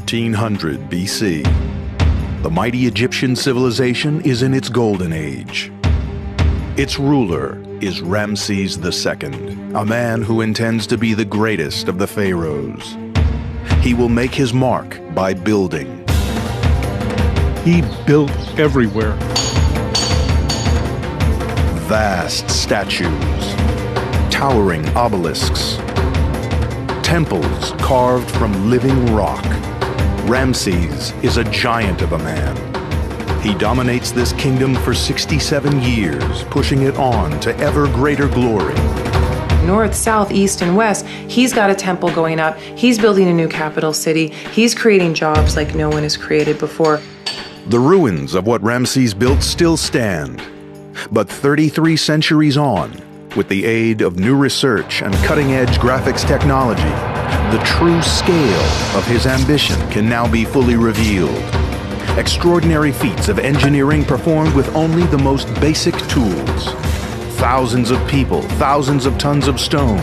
1300 BC. The mighty Egyptian civilization is in its golden age. Its ruler is Ramses II, a man who intends to be the greatest of the pharaohs. He will make his mark by building. He built everywhere. Vast statues, towering obelisks, temples carved from living rock. Ramses is a giant of a man. He dominates this kingdom for 67 years, pushing it on to ever greater glory. North, south, east, and west, he's got a temple going up. He's building a new capital city. He's creating jobs like no one has created before. The ruins of what Ramses built still stand. But 33 centuries on, with the aid of new research and cutting-edge graphics technology, the true scale of his ambition can now be fully revealed. Extraordinary feats of engineering performed with only the most basic tools. Thousands of people, thousands of tons of stone.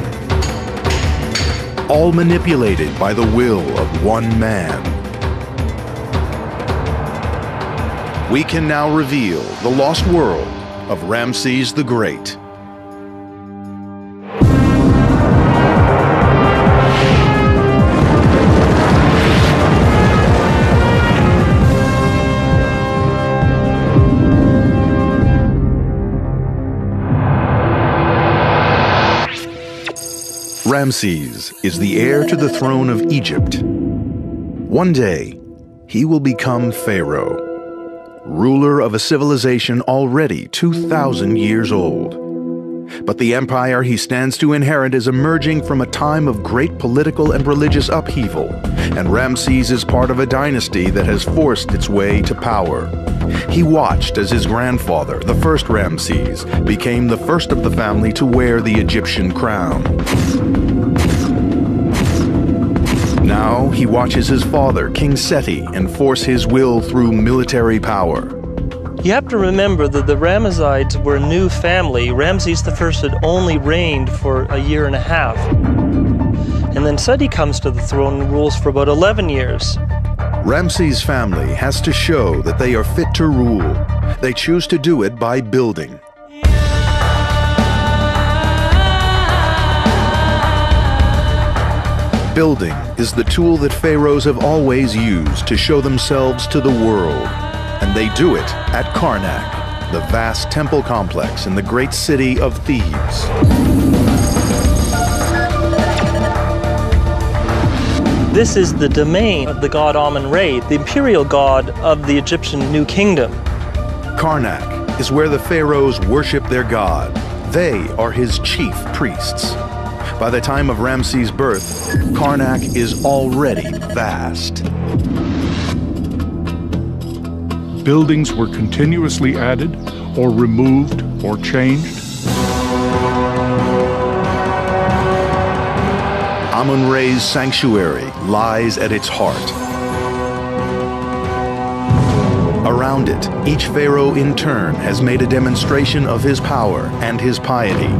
All manipulated by the will of one man. We can now reveal the lost world of Ramses the Great. Ramses is the heir to the throne of Egypt. One day, he will become Pharaoh, ruler of a civilization already 2,000 years old. But the empire he stands to inherit is emerging from a time of great political and religious upheaval, and Ramses is part of a dynasty that has forced its way to power. He watched as his grandfather, the first Ramses, became the first of the family to wear the Egyptian crown. Now he watches his father, King Seti, enforce his will through military power. You have to remember that the Ramessides were a new family. Ramses I had only reigned for a year and a half. And then Seti comes to the throne and rules for about 11 years. Ramses' family has to show that they are fit to rule. They choose to do it by building. Building is the tool that pharaohs have always used to show themselves to the world. And they do it at Karnak, the vast temple complex in the great city of Thebes. This is the domain of the god Amun-Re, the imperial god of the Egyptian New Kingdom. Karnak is where the pharaohs worship their god. They are his chief priests. By the time of Ramses' birth, Karnak is already vast. Buildings were continuously added or removed or changed. Amun-Re's sanctuary lies at its heart. Around it, each pharaoh in turn has made a demonstration of his power and his piety,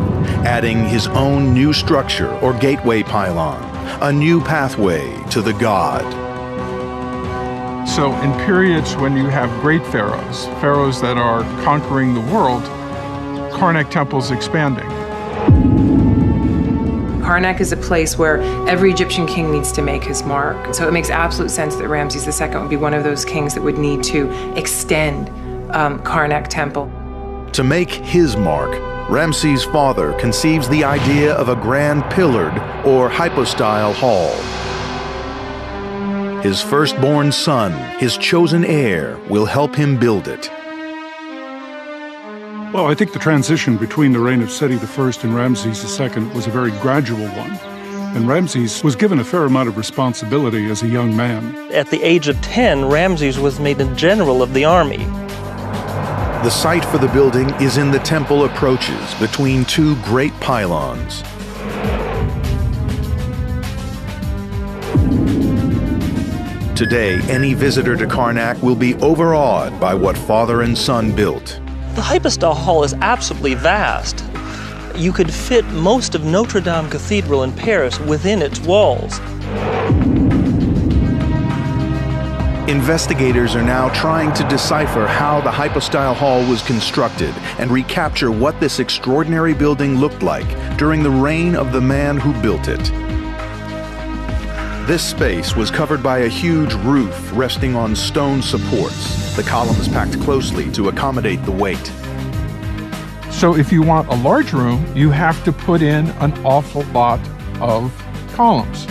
adding his own new structure or gateway pylon, a new pathway to the god. So in periods when you have great pharaohs, pharaohs that are conquering the world, Karnak temple's expanding. Karnak is a place where every Egyptian king needs to make his mark. So it makes absolute sense that Ramses II would be one of those kings that would need to extend Karnak temple. To make his mark, Ramses' father conceives the idea of a grand pillared or hypostyle hall. His firstborn son, his chosen heir, will help him build it. Well, I think the transition between the reign of Seti I and Ramses II was a very gradual one. And Ramses was given a fair amount of responsibility as a young man. At the age of 10, Ramses was made a general of the army. The site for the building is in the temple approaches between two great pylons. Today, any visitor to Karnak will be overawed by what father and son built. The hypostyle hall is absolutely vast. You could fit most of Notre Dame Cathedral in Paris within its walls. Investigators are now trying to decipher how the hypostyle hall was constructed and recapture what this extraordinary building looked like during the reign of the man who built it. This space was covered by a huge roof resting on stone supports, the columns packed closely to accommodate the weight. So if you want a large room, you have to put in an awful lot of columns.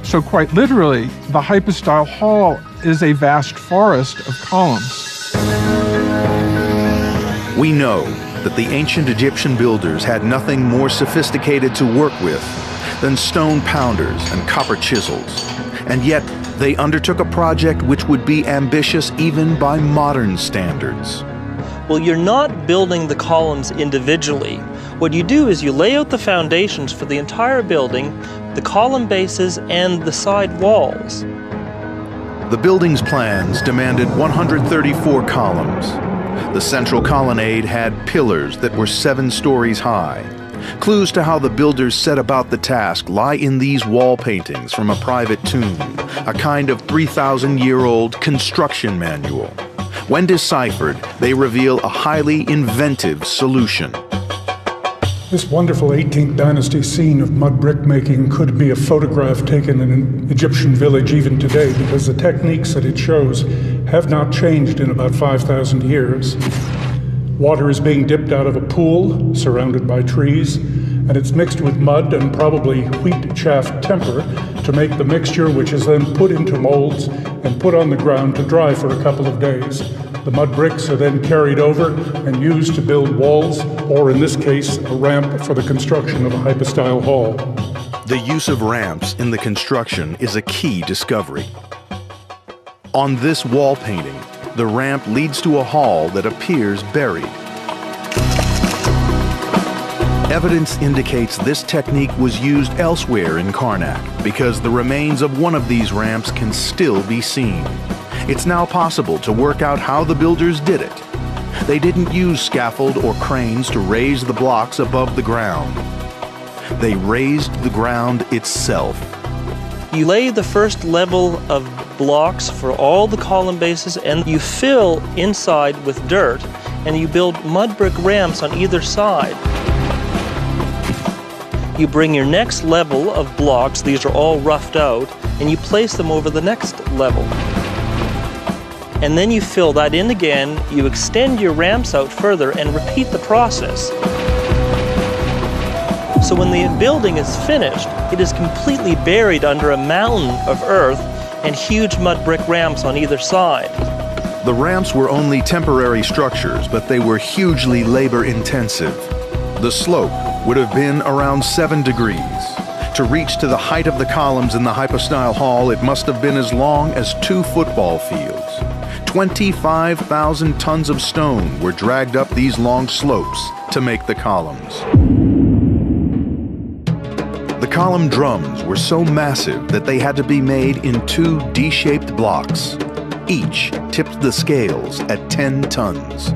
So quite literally, the hypostyle hall is a vast forest of columns. We know that the ancient Egyptian builders had nothing more sophisticated to work with than stone pounders and copper chisels, and yet they undertook a project which would be ambitious even by modern standards. Well, you're not building the columns individually. What you do is you lay out the foundations for the entire building, the column bases, and the side walls. The building's plans demanded 134 columns. The central colonnade had pillars that were 7 stories high. Clues to how the builders set about the task lie in these wall paintings from a private tomb, a kind of 3,000-year-old construction manual. When deciphered, they reveal a highly inventive solution. This wonderful 18th dynasty scene of mud brick making could be a photograph taken in an Egyptian village even today, because the techniques that it shows have not changed in about 5,000 years. Water is being dipped out of a pool surrounded by trees, and it's mixed with mud and probably wheat chaff temper to make the mixture, which is then put into molds and put on the ground to dry for a couple of days. The mud bricks are then carried over and used to build walls, or in this case, a ramp for the construction of a hypostyle hall. The use of ramps in the construction is a key discovery. On this wall painting, the ramp leads to a hall that appears buried. Evidence indicates this technique was used elsewhere in Karnak because the remains of one of these ramps can still be seen. It's now possible to work out how the builders did it. They didn't use scaffold or cranes to raise the blocks above the ground. They raised the ground itself. You lay the first level of blocks for all the column bases, and you fill inside with dirt, and you build mud brick ramps on either side. You bring your next level of blocks, these are all roughed out, and you place them over the next level. And then you fill that in again, you extend your ramps out further and repeat the process. So when the building is finished, it is completely buried under a mountain of earth and huge mud brick ramps on either side. The ramps were only temporary structures, but they were hugely labor-intensive. The slope would have been around 7 degrees. To reach to the height of the columns in the hypostyle hall, it must have been as long as 2 football fields. 25,000 tons of stone were dragged up these long slopes to make the columns. The column drums were so massive that they had to be made in 2 D-shaped blocks. Each tipped the scales at 10 tons.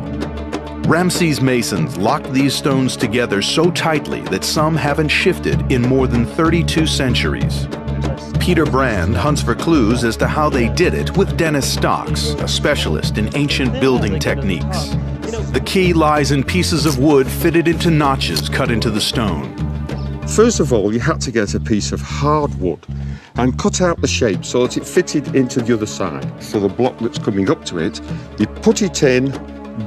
Ramses masons locked these stones together so tightly that some haven't shifted in more than 32 centuries. Peter Brand hunts for clues as to how they did it with Dennis Stocks, a specialist in ancient building techniques. The key lies in pieces of wood fitted into notches cut into the stone. First of all, you had to get a piece of hardwood and cut out the shape so that it fitted into the other side. So the block that's coming up to it, you put it in,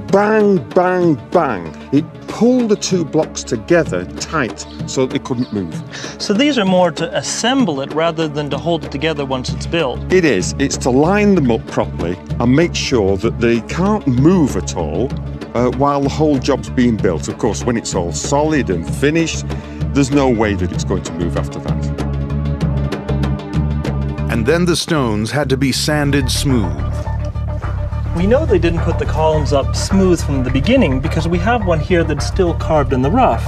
bang, bang, bang. It pulled the 2 blocks together tight so that they couldn't move. So these are more to assemble it rather than to hold it together once it's built. It is. It's to line them up properly and make sure that they can't move at all while the whole job's being built. Of course, when it's all solid and finished, there's no way that it's going to move after that. And then the stones had to be sanded smooth. We know they didn't put the columns up smooth from the beginning because we have one here that's still carved in the rough.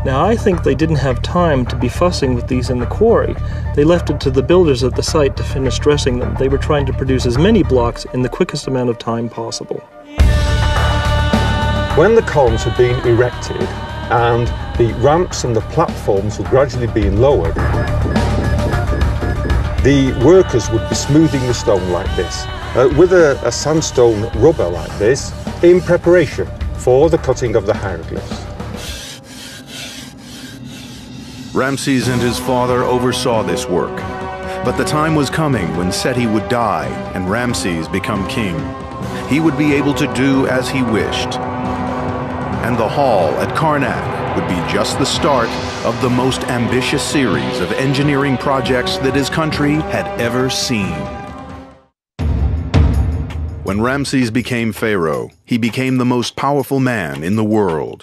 Now I think they didn't have time to be fussing with these in the quarry. They left it to the builders at the site to finish dressing them. They were trying to produce as many blocks in the quickest amount of time possible. When the columns had been erected and the ramps and the platforms were gradually being lowered, the workers would be smoothing the stone like this. with a sandstone rubber like this in preparation for the cutting of the hieroglyphs. Ramses and his father oversaw this work, but the time was coming when Seti would die and Ramses become king. He would be able to do as he wished. And the hall at Karnak would be just the start of the most ambitious series of engineering projects that his country had ever seen. When Ramses became pharaoh, he became the most powerful man in the world.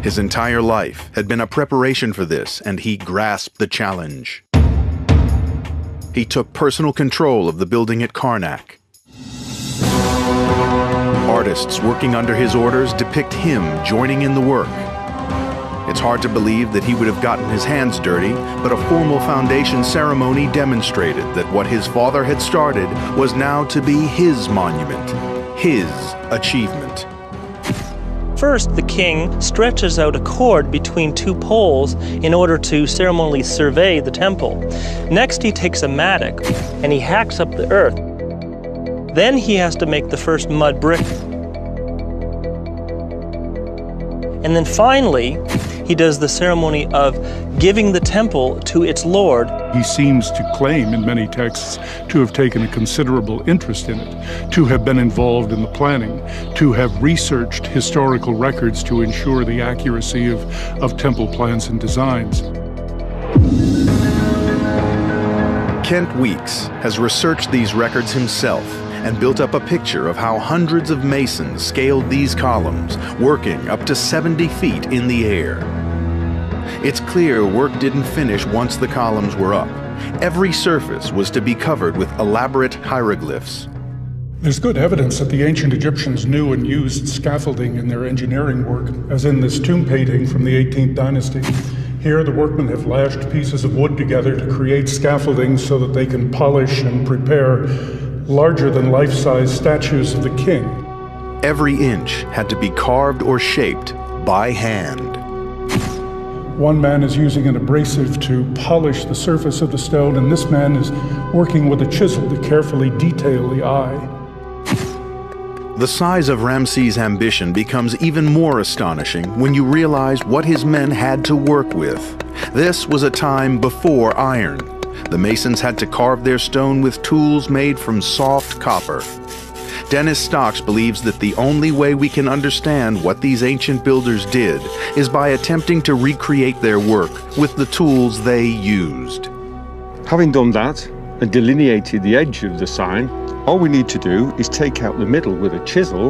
His entire life had been a preparation for this, and he grasped the challenge. He took personal control of the building at Karnak. Artists working under his orders depict him joining in the work. It's hard to believe that he would have gotten his hands dirty, but a formal foundation ceremony demonstrated that what his father had started was now to be his monument, his achievement. First, the king stretches out a cord between two poles in order to ceremonially survey the temple. Next, he takes a mattock and he hacks up the earth. Then he has to make the first mud brick. And then finally, he does the ceremony of giving the temple to its Lord. He seems to claim in many texts to have taken a considerable interest in it, to have been involved in the planning, to have researched historical records to ensure the accuracy of temple plans and designs. Kent Weeks has researched these records himself and built up a picture of how hundreds of masons scaled these columns, working up to 70 feet in the air. It's clear work didn't finish once the columns were up. Every surface was to be covered with elaborate hieroglyphs. There's good evidence that the ancient Egyptians knew and used scaffolding in their engineering work, as in this tomb painting from the 18th dynasty. Here, the workmen have lashed pieces of wood together to create scaffolding so that they can polish and prepare larger-than-life-size statues of the king. Every inch had to be carved or shaped by hand. One man is using an abrasive to polish the surface of the stone, and this man is working with a chisel to carefully detail the eye. The size of Ramses' ambition becomes even more astonishing when you realize what his men had to work with. This was a time before iron. The masons had to carve their stone with tools made from soft copper. Dennis Stocks believes that the only way we can understand what these ancient builders did is by attempting to recreate their work with the tools they used. Having done that and delineated the edge of the sign, all we need to do is take out the middle with a chisel.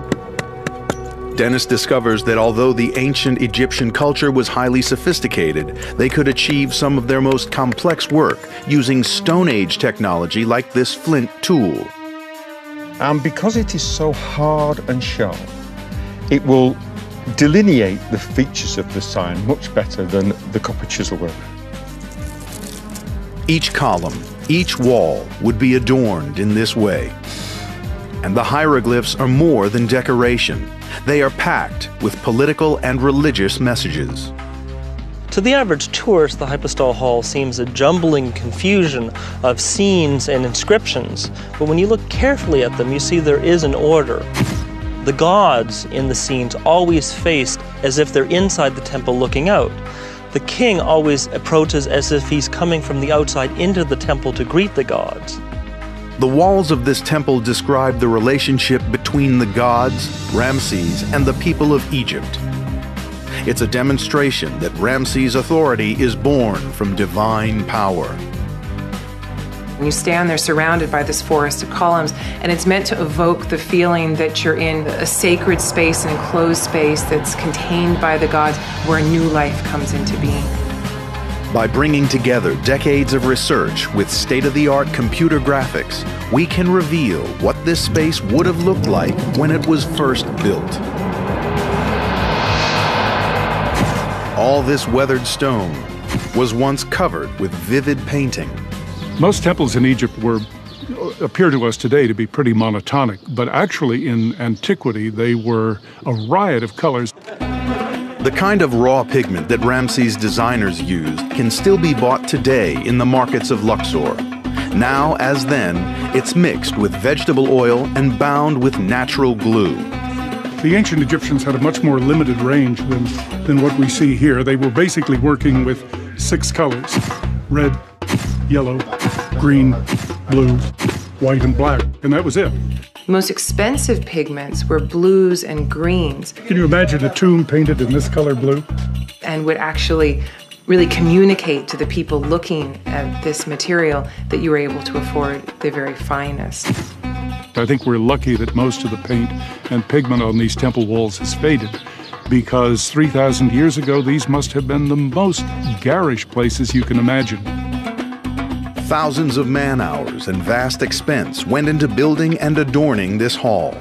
Dennis discovers that although the ancient Egyptian culture was highly sophisticated, they could achieve some of their most complex work using Stone Age technology like this flint tool. And because it is so hard and sharp, it will delineate the features of the sign much better than the copper chisel work. Each column, each wall would be adorned in this way. And the hieroglyphs are more than decoration. They are packed with political and religious messages. To the average tourist, the Hypostyle Hall seems a jumbling confusion of scenes and inscriptions, but when you look carefully at them, you see there is an order. The gods in the scenes always faced as if they're inside the temple looking out. The king always approaches as if he's coming from the outside into the temple to greet the gods. The walls of this temple describe the relationship between the gods, Ramses, and the people of Egypt. It's a demonstration that Ramses' authority is born from divine power. You stand there surrounded by this forest of columns, and it's meant to evoke the feeling that you're in a sacred space, an enclosed space that's contained by the gods, where new life comes into being. By bringing together decades of research with state-of-the-art computer graphics, we can reveal what this space would have looked like when it was first built. All this weathered stone was once covered with vivid painting. Most temples in Egypt appear to us today to be pretty monotonic, but actually in antiquity they were a riot of colors. The kind of raw pigment that Ramses' designers used can still be bought today in the markets of Luxor. Now, as then, it's mixed with vegetable oil and bound with natural glue. The ancient Egyptians had a much more limited range than what we see here. They were basically working with 6 colors: red, yellow, green, blue, white, and black, and that was it. The most expensive pigments were blues and greens. Can you imagine a tomb painted in this color blue? And would actually really communicate to the people looking at this material that you were able to afford the very finest. I think we're lucky that most of the paint and pigment on these temple walls has faded, because 3,000 years ago, these must have been the most garish places you can imagine. Thousands of man-hours and vast expense went into building and adorning this hall.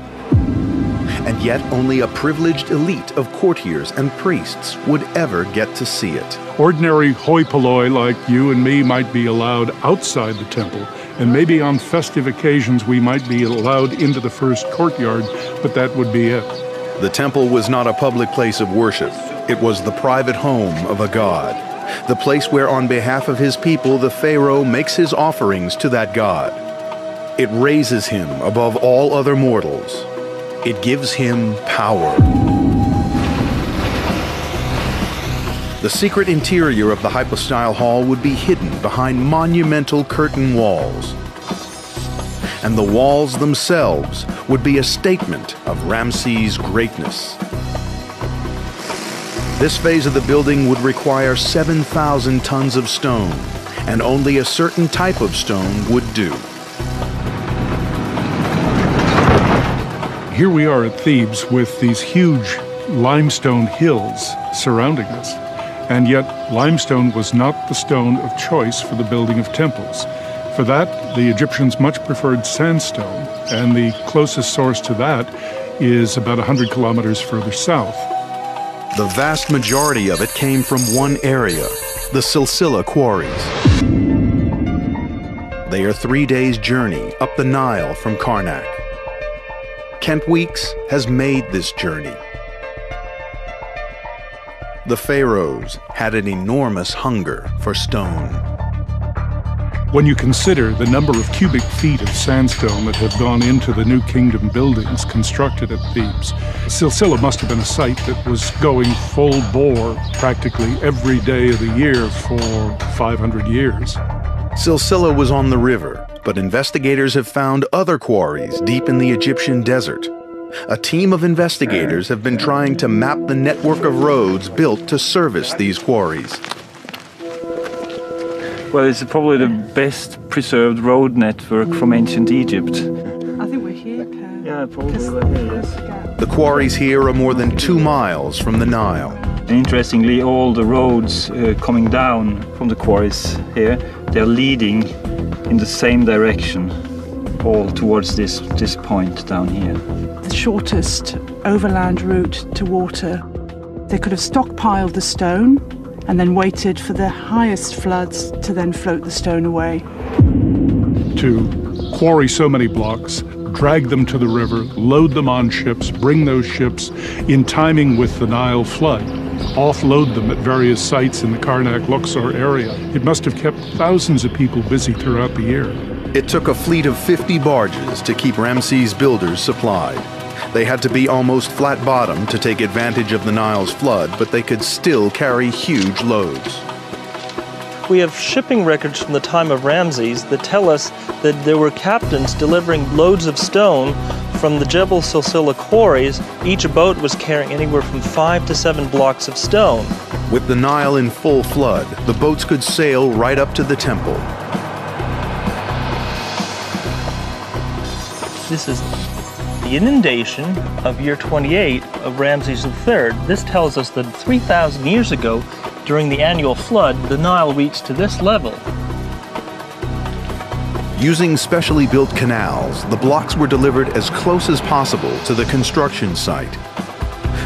And yet only a privileged elite of courtiers and priests would ever get to see it. Ordinary hoi polloi like you and me might be allowed outside the temple, and maybe on festive occasions we might be allowed into the first courtyard, but that would be it. The temple was not a public place of worship. It was the private home of a god, the place where on behalf of his people the pharaoh makes his offerings to that god. It raises him above all other mortals. It gives him power. The secret interior of the hypostyle hall would be hidden behind monumental curtain walls. And the walls themselves would be a statement of Ramses' greatness. This phase of the building would require 7,000 tons of stone, and only a certain type of stone would do. Here we are at Thebes with these huge limestone hills surrounding us. And yet, limestone was not the stone of choice for the building of temples. For that, the Egyptians much preferred sandstone, and the closest source to that is about 100 kilometers further south. The vast majority of it came from one area, the Silsila quarries. They are 3 days' journey up the Nile from Karnak. Kent Weeks has made this journey. The pharaohs had an enormous hunger for stone. When you consider the number of cubic feet of sandstone that have gone into the New Kingdom buildings constructed at Thebes, Silsila must have been a site that was going full bore practically every day of the year for 500 years. Silsila was on the river, but investigators have found other quarries deep in the Egyptian desert. A team of investigators have been trying to map the network of roads built to service these quarries. Well, it's probably the best preserved road network from ancient Egypt. I think we're here, Per. Yeah, probably we're here, yes. The quarries here are more than 2 miles from the Nile. And interestingly, all the roads coming down from the quarries here, they're leading in the same direction, all towards this point down here. The shortest overland route to water. They could have stockpiled the stone and then waited for the highest floods to then float the stone away. To quarry so many blocks, drag them to the river, load them on ships, bring those ships in timing with the Nile flood, offload them at various sites in the Karnak-Luxor area. It must have kept thousands of people busy throughout the year. It took a fleet of 50 barges to keep Ramses' builders supplied. They had to be almost flat-bottomed to take advantage of the Nile's flood, but they could still carry huge loads. We have shipping records from the time of Ramses that tell us that there were captains delivering loads of stone from the Jebel Silsila quarries. Each boat was carrying anywhere from 5 to 7 blocks of stone. With the Nile in full flood, the boats could sail right up to the temple. This is the inundation of year 28 of Ramses III. This tells us that 3,000 years ago, during the annual flood, the Nile reached to this level. Using specially built canals, the blocks were delivered as close as possible to the construction site.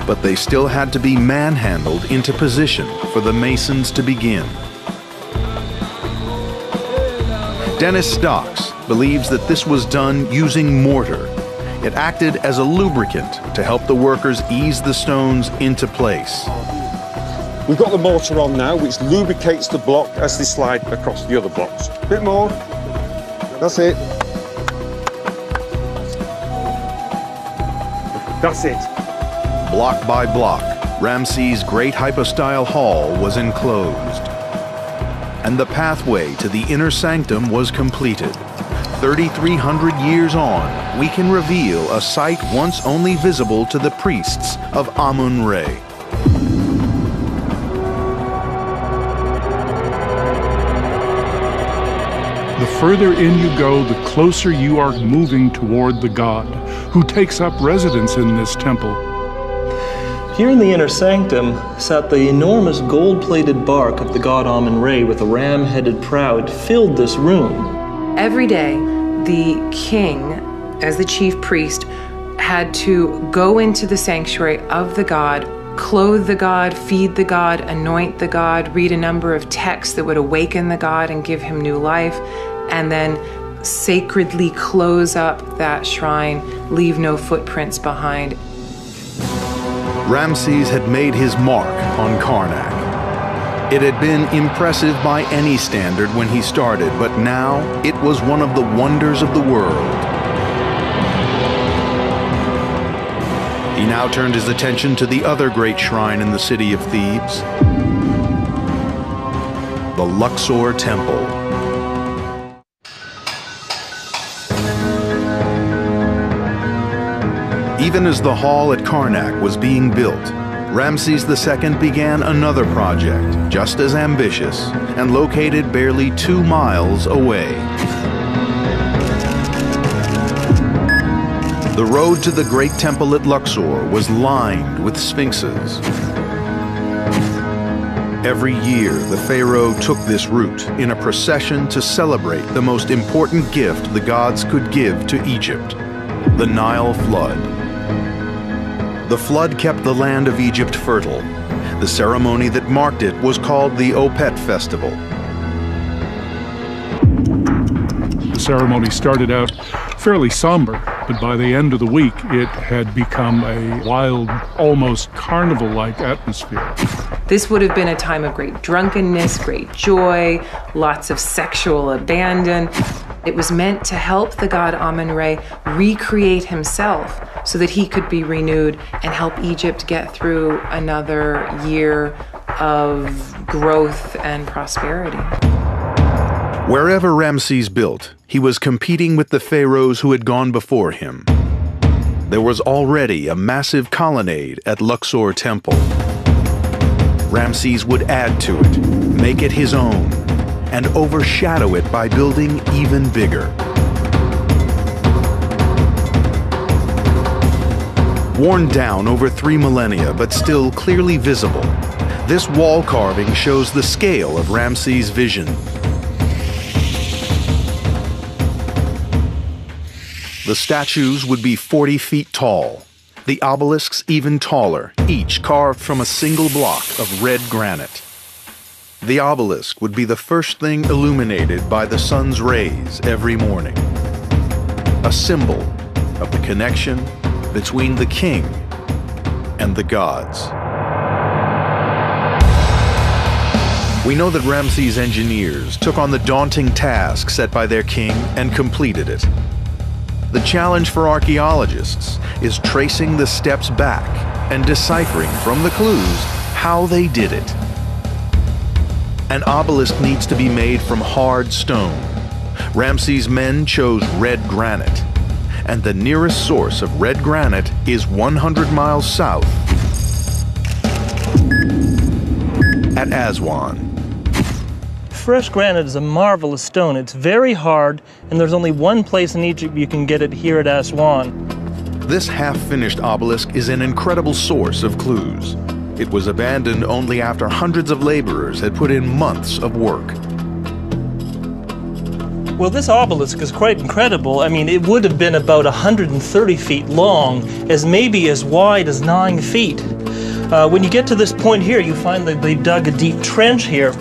But they still had to be manhandled into position for the masons to begin. Dennis Stocks believes that this was done using mortar. It acted as a lubricant to help the workers ease the stones into place. We've got the mortar on now, which lubricates the block as they slide across the other blocks. A bit more. That's it. That's it. Block by block, Ramses' great hypostyle hall was enclosed, and the pathway to the inner sanctum was completed. 3,300 years on, we can reveal a sight once only visible to the priests of Amun-Re. The further in you go, the closer you are moving toward the god, who takes up residence in this temple. Here in the inner sanctum sat the enormous gold-plated bark of the god Amun-Re with a ram-headed prow. It filled this room. Every day, the king, as the chief priest, had to go into the sanctuary of the god, clothe the god, feed the god, anoint the god, read a number of texts that would awaken the god and give him new life, and then sacredly close up that shrine, leave no footprints behind. Ramses had made his mark on Karnak. It had been impressive by any standard when he started, but now it was one of the wonders of the world. He now turned his attention to the other great shrine in the city of Thebes, the Luxor Temple. Even as the hall at Karnak was being built, Ramses II began another project, just as ambitious, and located barely 2 miles away. The road to the great temple at Luxor was lined with sphinxes. Every year, the pharaoh took this route in a procession to celebrate the most important gift the gods could give to Egypt, the Nile flood. The flood kept the land of Egypt fertile. The ceremony that marked it was called the Opet Festival. The ceremony started out fairly somber, but by the end of the week, it had become a wild, almost carnival-like atmosphere. This would have been a time of great drunkenness, great joy, lots of sexual abandon. It was meant to help the god Amun-Re recreate himself so that he could be renewed and help Egypt get through another year of growth and prosperity. Wherever Ramses built, he was competing with the pharaohs who had gone before him. There was already a massive colonnade at Luxor Temple. Ramses would add to it, make it his own, and overshadow it by building even bigger. Worn down over 3 millennia, but still clearly visible, this wall carving shows the scale of Ramses' vision. The statues would be 40 feet tall, the obelisks even taller, each carved from a single block of red granite. The obelisk would be the first thing illuminated by the sun's rays every morning, a symbol of the connection between the king and the gods. We know that Ramses' engineers took on the daunting task set by their king and completed it. The challenge for archaeologists is tracing the steps back and deciphering from the clues how they did it. An obelisk needs to be made from hard stone. Ramses' men chose red granite, and the nearest source of red granite is 100 miles south at Aswan. Fresh granite is a marvelous stone. It's very hard, and there's only one place in Egypt you can get it, here at Aswan. This half-finished obelisk is an incredible source of clues. It was abandoned only after hundreds of laborers had put in months of work. Well, this obelisk is quite incredible. I mean, it would have been about 130 feet long, as maybe as wide as 9 feet. When you get to this point here, you find that they dug a deep trench here.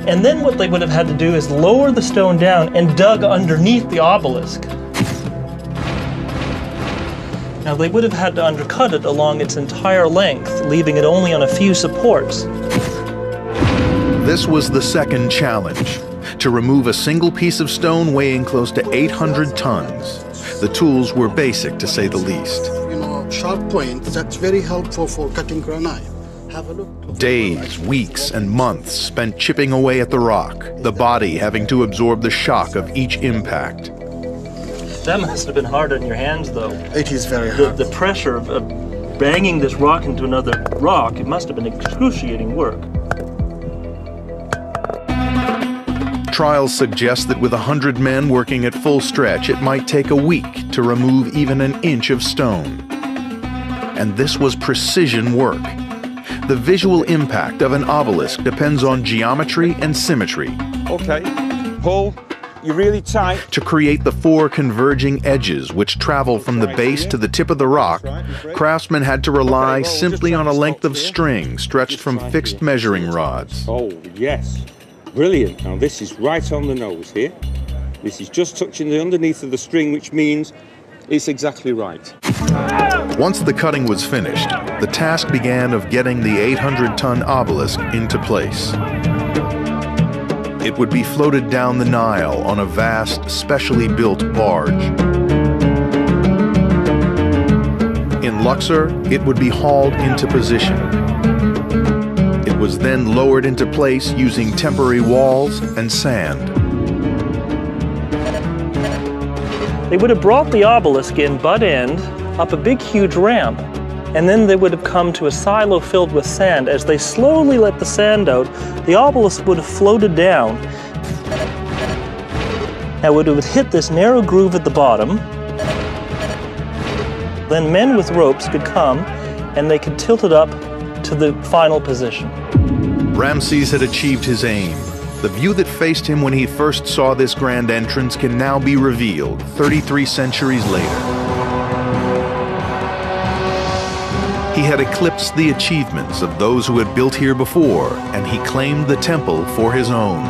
And then what they would have had to do is lower the stone down and dug underneath the obelisk. Now, they would have had to undercut it along its entire length, leaving it only on a few supports. This was the second challenge, to remove a single piece of stone weighing close to 800 tons. The tools were basic, to say the least. Sharp points, that's very helpful for cutting granite. Have a look. Days, weeks, and months spent chipping away at the rock, the body having to absorb the shock of each impact. That must have been hard on your hands, though. It is very hard. The pressure of banging this rock into another rock, it must have been excruciating work. Trials suggest that with 100 men working at full stretch, it might take a week to remove even an inch of stone. And this was precision work. The visual impact of an obelisk depends on geometry and symmetry. Okay, pull. You're really tight. To create the four converging edges which travel from the base to the tip of the rock, craftsmen had to rely simply on a length of string stretched from fixed measuring rods. Oh, yes. Brilliant. Now this is right on the nose here. This is just touching the underneath of the string, which means it's exactly right. Once the cutting was finished, the task began of getting the 800-ton obelisk into place. It would be floated down the Nile on a vast, specially built barge. In Luxor, it would be hauled into position. It was then lowered into place using temporary walls and sand. They would have brought the obelisk in butt end up a big huge ramp, and then they would have come to a silo filled with sand. As they slowly let the sand out, the obelisk would have floated down. Now it would hit this narrow groove at the bottom. Then men with ropes could come and they could tilt it up to the final position. Ramses had achieved his aim. The view that faced him when he first saw this grand entrance can now be revealed 33 centuries later. He had eclipsed the achievements of those who had built here before, and he claimed the temple for his own.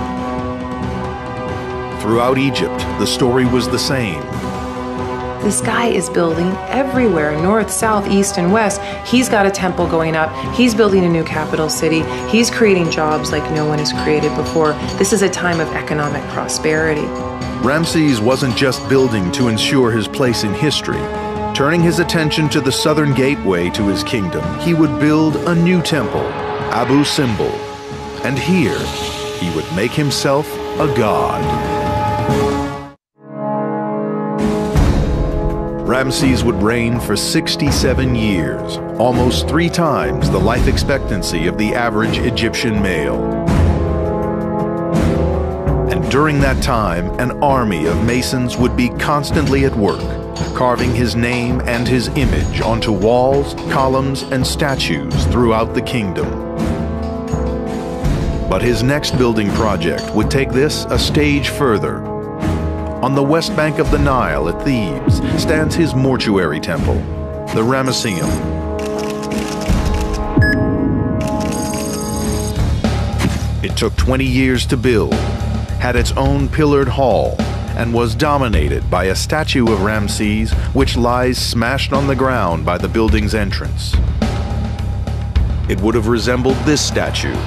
Throughout Egypt, the story was the same. This guy is building everywhere, north, south, east, and west. He's got a temple going up. He's building a new capital city. He's creating jobs like no one has created before. This is a time of economic prosperity. Ramses wasn't just building to ensure his place in history. Turning his attention to the southern gateway to his kingdom, he would build a new temple, Abu Simbel. And here, he would make himself a god. Ramses would reign for 67 years, almost 3 times the life expectancy of the average Egyptian male. And during that time, an army of masons would be constantly at work, carving his name and his image onto walls, columns, and statues throughout the kingdom. But his next building project would take this a stage further. On the west bank of the Nile at Thebes stands his mortuary temple, the Ramesseum. It took 20 years to build, had its own pillared hall, and was dominated by a statue of Ramses which lies smashed on the ground by the building's entrance. It would have resembled this statue,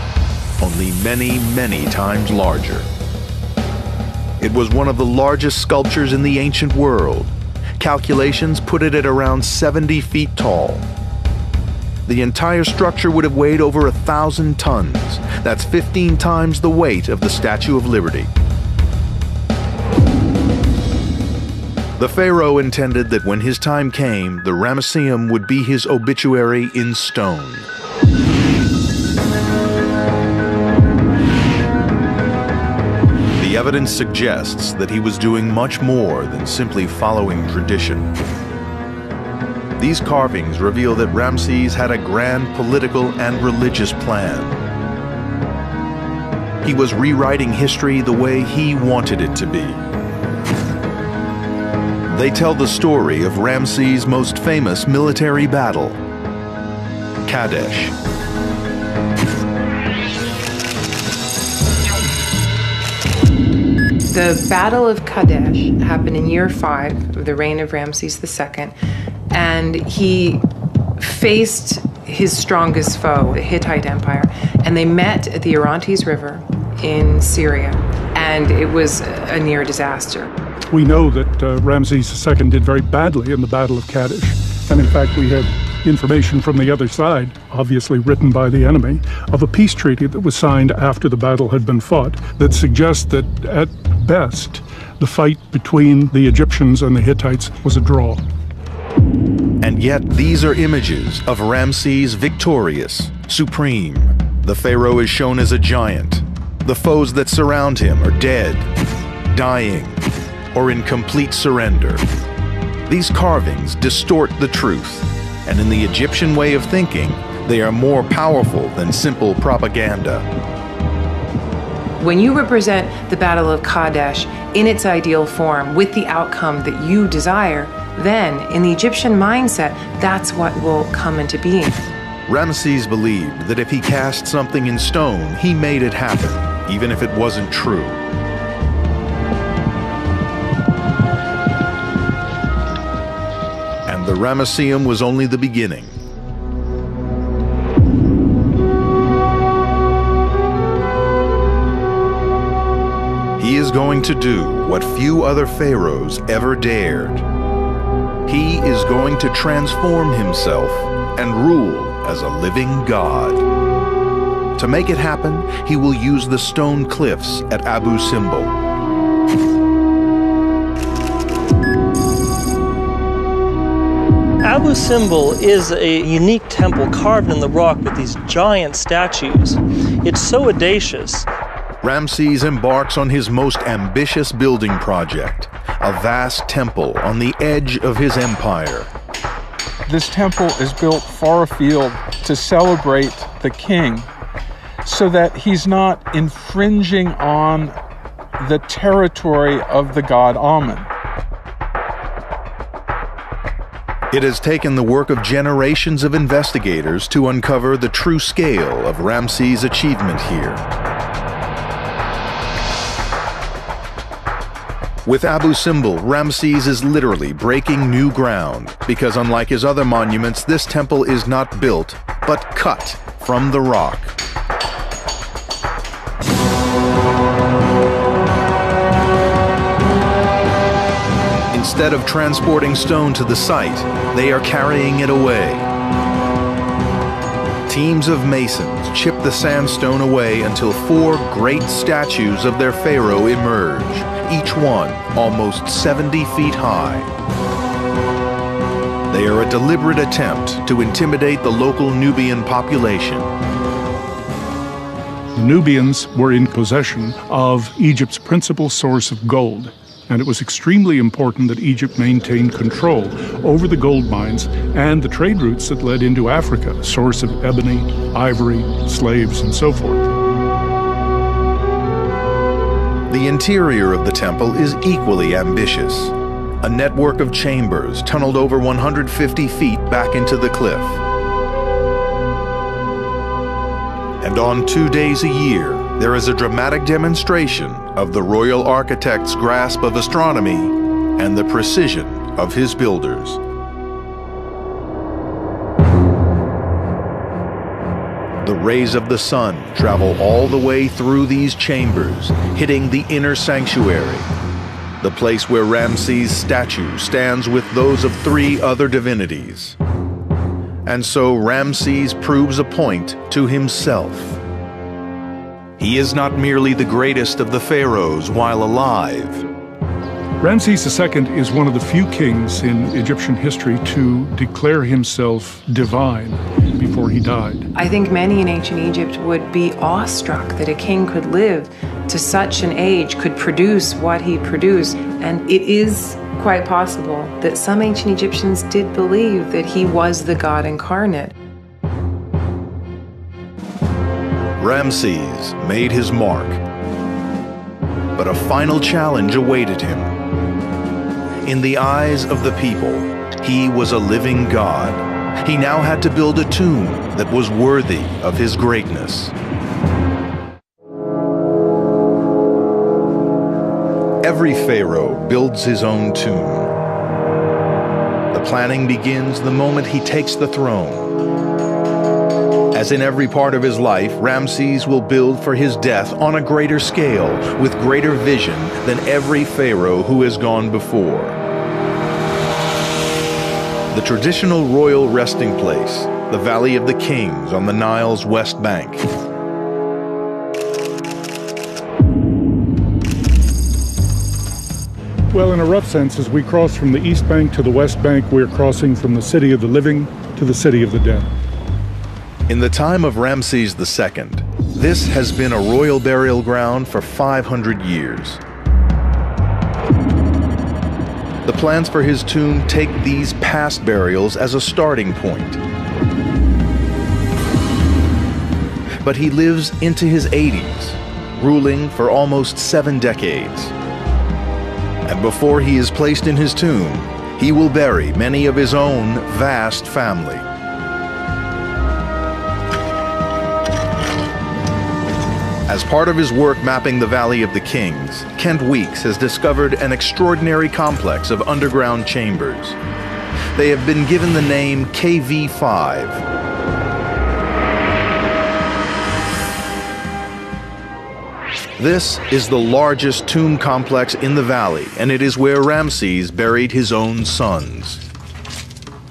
only many, many times larger. It was one of the largest sculptures in the ancient world. Calculations put it at around 70 feet tall. The entire structure would have weighed over 1,000 tons. That's 15 times the weight of the Statue of Liberty. The pharaoh intended that when his time came, the Ramesseum would be his obituary in stone. The evidence suggests that he was doing much more than simply following tradition. These carvings reveal that Ramses had a grand political and religious plan. He was rewriting history the way he wanted it to be. They tell the story of Ramses' most famous military battle, Kadesh. The Battle of Kadesh happened in year 5 of the reign of Ramses II, and he faced his strongest foe, the Hittite Empire, and they met at the Orontes River in Syria. and it was a near disaster. We know that Ramses II did very badly in the Battle of Kadesh, and in fact we have information from the other side, obviously written by the enemy, of a peace treaty that was signed after the battle had been fought that suggests that at best the fight between the Egyptians and the Hittites was a draw. And yet these are images of Ramses victorious, supreme. The pharaoh is shown as a giant. The foes that surround him are dead, dying, or in complete surrender. These carvings distort the truth, and in the Egyptian way of thinking, they are more powerful than simple propaganda. When you represent the Battle of Kadesh in its ideal form with the outcome that you desire, then in the Egyptian mindset, that's what will come into being. Ramses believed that if he cast something in stone, he made it happen, even if it wasn't true. And the Ramesseum was only the beginning. He is going to do what few other pharaohs ever dared. He is going to transform himself and rule as a living god. To make it happen, he will use the stone cliffs at Abu Simbel. Abu Simbel is a unique temple carved in the rock with these giant statues. It's so audacious. Ramses embarks on his most ambitious building project, a vast temple on the edge of his empire. This temple is built far afield to celebrate the king so that he's not infringing on the territory of the god Amun. It has taken the work of generations of investigators to uncover the true scale of Ramses' achievement here. With Abu Simbel, Ramses is literally breaking new ground because unlike his other monuments, this temple is not built, but cut from the rock. Instead of transporting stone to the site, they are carrying it away. Teams of masons chip the sandstone away until 4 great statues of their pharaoh emerge, each one almost 70 feet high. They are a deliberate attempt to intimidate the local Nubian population. The Nubians were in possession of Egypt's principal source of gold, and it was extremely important that Egypt maintain control over the gold mines and the trade routes that led into Africa, a source of ebony, ivory, slaves, and so forth. The interior of the temple is equally ambitious. A network of chambers tunneled over 150 feet back into the cliff. And on 2 days a year, there is a dramatic demonstration of the royal architect's grasp of astronomy and the precision of his builders. The rays of the sun travel all the way through these chambers, hitting the inner sanctuary, the place where Ramses' statue stands with those of 3 other divinities. And so Ramses proves a point to himself. He is not merely the greatest of the pharaohs while alive. Ramses II is one of the few kings in Egyptian history to declare himself divine before he died. I think many in ancient Egypt would be awestruck that a king could live to such an age, could produce what he produced. And it is quite possible that some ancient Egyptians did believe that he was the God incarnate. Ramses made his mark, but a final challenge awaited him. In the eyes of the people, he was a living god. He now had to build a tomb that was worthy of his greatness. Every pharaoh builds his own tomb. The planning begins the moment he takes the throne. As in every part of his life, Ramses will build for his death on a greater scale, with greater vision than every pharaoh who has gone before. The traditional royal resting place, the Valley of the Kings on the Nile's west bank. Well, in a rough sense, as we cross from the east bank to the west bank, we're crossing from the city of the living to the city of the dead. In the time of Ramses II, this has been a royal burial ground for 500 years. The plans for his tomb take these past burials as a starting point. But he lives into his 80s, ruling for almost 7 decades. And before he is placed in his tomb, he will bury many of his own vast family. As part of his work mapping the Valley of the Kings, Kent Weeks has discovered an extraordinary complex of underground chambers. They have been given the name KV5. This is the largest tomb complex in the valley, and it is where Ramses buried his own sons.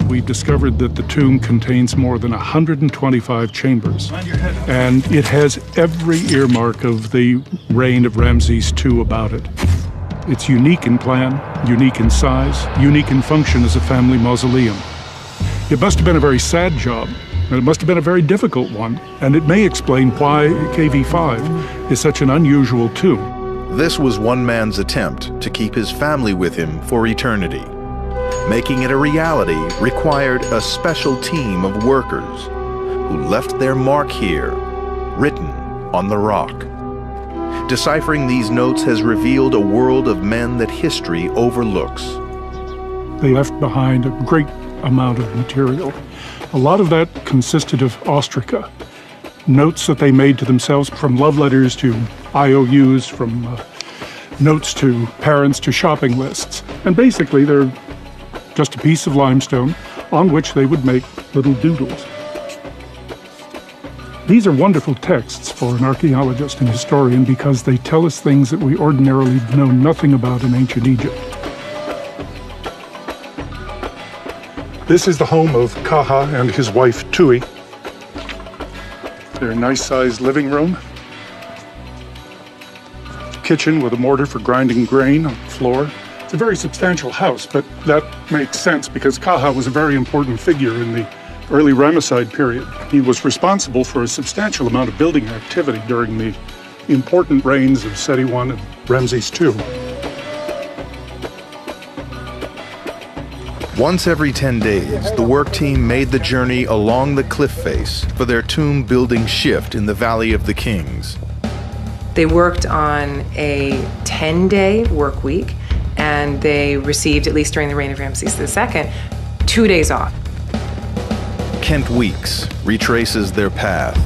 We discovered that the tomb contains more than 125 chambers, and it has every earmark of the reign of Ramses II about it. It's unique in plan, unique in size, unique in function as a family mausoleum. It must have been a very sad job, and it must have been a very difficult one, and it may explain why KV5 is such an unusual tomb. This was one man's attempt to keep his family with him for eternity. Making it a reality required a special team of workers who left their mark here, written on the rock. Deciphering these notes has revealed a world of men that history overlooks. They left behind a great amount of material. A lot of that consisted of ostraca, notes that they made to themselves, from love letters to IOUs, from notes to parents to shopping lists. And basically they're just a piece of limestone on which they would make little doodles. These are wonderful texts for an archaeologist and historian because they tell us things that we ordinarily know nothing about in ancient Egypt. This is the home of Kaha and his wife Tui. Their nice-sized living room. Kitchen with a mortar for grinding grain on the floor. It's a very substantial house, but that makes sense because Kaha was a very important figure in the early Ramesside period. He was responsible for a substantial amount of building activity during the important reigns of Seti I and Ramses II. Once every 10 days, the work team made the journey along the cliff face for their tomb building shift in the Valley of the Kings. They worked on a 10-day work week, and they received, at least during the reign of Ramses II, 2 days off. Kent Weeks retraces their path.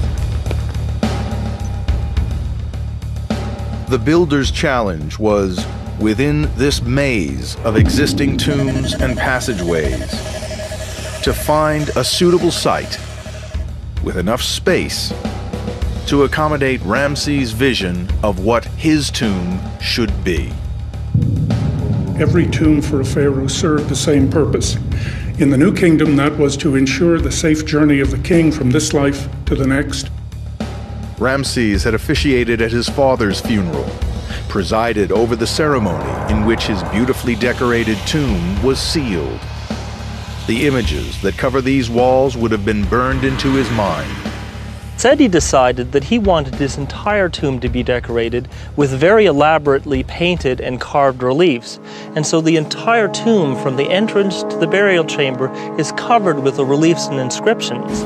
The builder's challenge was, within this maze of existing tombs and passageways, to find a suitable site with enough space to accommodate Ramses' vision of what his tomb should be. Every tomb for a pharaoh served the same purpose. In the New Kingdom, that was to ensure the safe journey of the king from this life to the next. Ramses had officiated at his father's funeral, presided over the ceremony in which his beautifully decorated tomb was sealed. The images that cover these walls would have been burned into his mind. Seti decided that he wanted his entire tomb to be decorated with very elaborately painted and carved reliefs. And so the entire tomb, from the entrance to the burial chamber, is covered with the reliefs and inscriptions.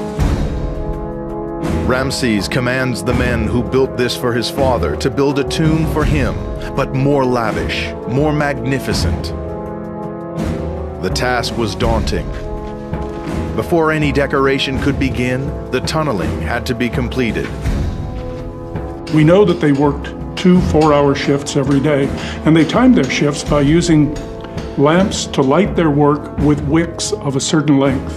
Ramses commands the men who built this for his father to build a tomb for him, but more lavish, more magnificent. The task was daunting. Before any decoration could begin, the tunneling had to be completed. We know that they worked 2 4-hour shifts every day, and they timed their shifts by using lamps to light their work with wicks of a certain length.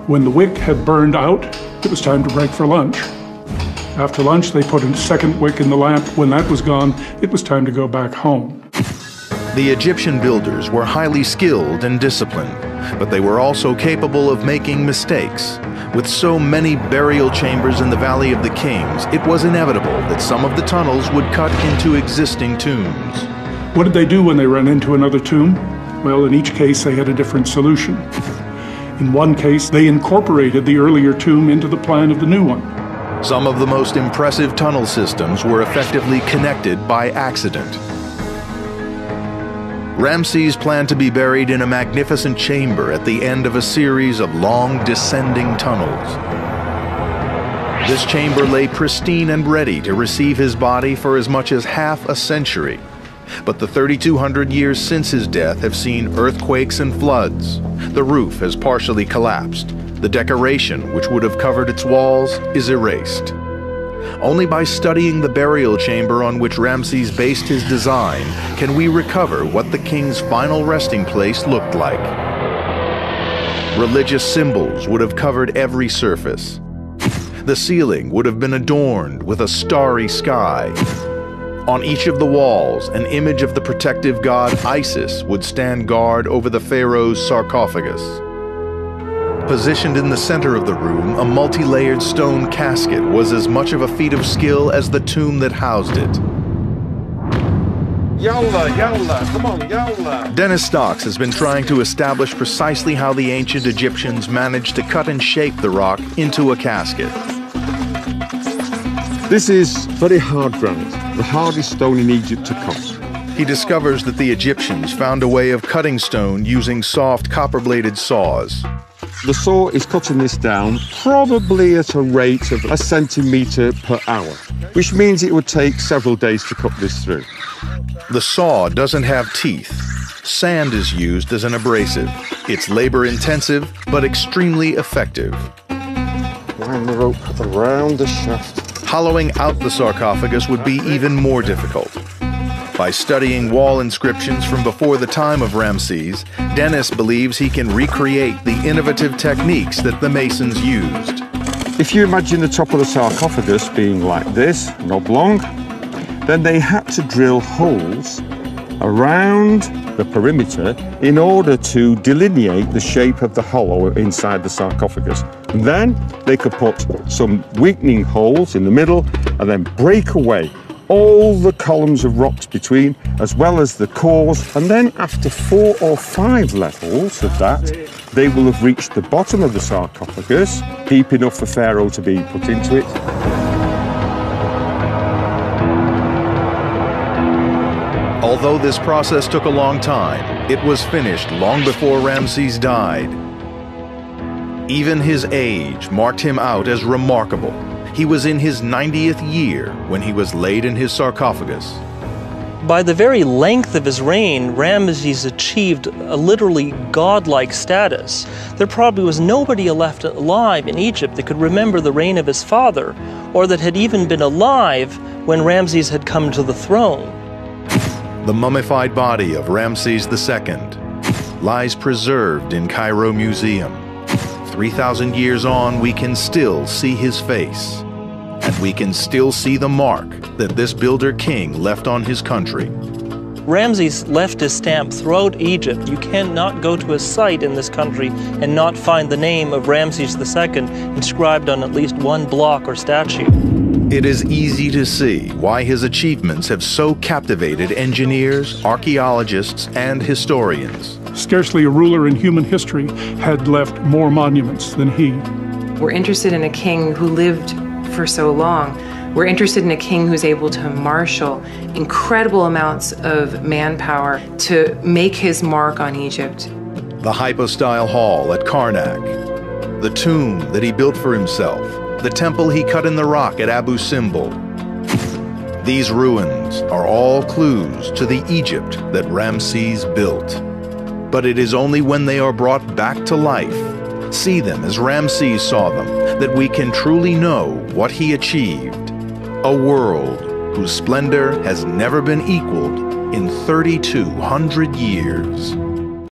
When the wick had burned out, it was time to break for lunch. After lunch, they put a second wick in the lamp. When that was gone, it was time to go back home. The Egyptian builders were highly skilled and disciplined, but they were also capable of making mistakes. With so many burial chambers in the Valley of the Kings, it was inevitable that some of the tunnels would cut into existing tombs. What did they do when they ran into another tomb? Well, in each case, they had a different solution. In one case, they incorporated the earlier tomb into the plan of the new one. Some of the most impressive tunnel systems were effectively connected by accident. Ramses planned to be buried in a magnificent chamber at the end of a series of long descending tunnels. This chamber lay pristine and ready to receive his body for as much as half a century. But the 3,200 years since his death have seen earthquakes and floods. The roof has partially collapsed. The decoration, which would have covered its walls, is erased. Only by studying the burial chamber on which Ramses based his design can we recover what the king's final resting place looked like. Religious symbols would have covered every surface. The ceiling would have been adorned with a starry sky. On each of the walls, an image of the protective god Isis would stand guard over the pharaoh's sarcophagus. Positioned in the center of the room, a multi-layered stone casket was as much of a feat of skill as the tomb that housed it. Yalla, yalla, come on, yalla. Dennis Stocks has been trying to establish precisely how the ancient Egyptians managed to cut and shape the rock into a casket. This is very hard granite, the hardest stone in Egypt to cut. He discovers that the Egyptians found a way of cutting stone using soft copper-bladed saws. The saw is cutting this down probably at a rate of a centimetre per hour, which means it would take several days to cut this through. The saw doesn't have teeth. Sand is used as an abrasive. It's labor-intensive, but extremely effective. Wind the rope around the shaft. Hollowing out the sarcophagus would be even more difficult. By studying wall inscriptions from before the time of Ramses, Dennis believes he can recreate the innovative techniques that the masons used. If you imagine the top of the sarcophagus being like this, an oblong, then they had to drill holes around the perimeter in order to delineate the shape of the hollow inside the sarcophagus. And then they could put some weakening holes in the middle and then break away all the columns of rocks between, as well as the cores, and then after 4 or 5 levels of that, they will have reached the bottom of the sarcophagus, deep enough for Pharaoh to be put into it. Although this process took a long time, it was finished long before Ramses died. Even his age marked him out as remarkable. He was in his 90th year when he was laid in his sarcophagus. By the very length of his reign, Ramses achieved a literally godlike status. There probably was nobody left alive in Egypt that could remember the reign of his father, or that had even been alive when Ramses had come to the throne. The mummified body of Ramses II lies preserved in Cairo Museum. 3,000 years on, we can still see his face, and we can still see the mark that this builder king left on his country. Ramses left his stamp throughout Egypt. You cannot go to a site in this country and not find the name of Ramses II inscribed on at least one block or statue. It is easy to see why his achievements have so captivated engineers, archaeologists, and historians. Scarcely a ruler in human history had left more monuments than he. We're interested in a king who lived for so long. We're interested in a king who's able to marshal incredible amounts of manpower to make his mark on Egypt. The hypostyle hall at Karnak, the tomb that he built for himself, the temple he cut in the rock at Abu Simbel. These ruins are all clues to the Egypt that Ramses built. But it is only when they are brought back to life, see them as Ramses saw them, that we can truly know what he achieved. A world whose splendor has never been equaled in 3,200 years.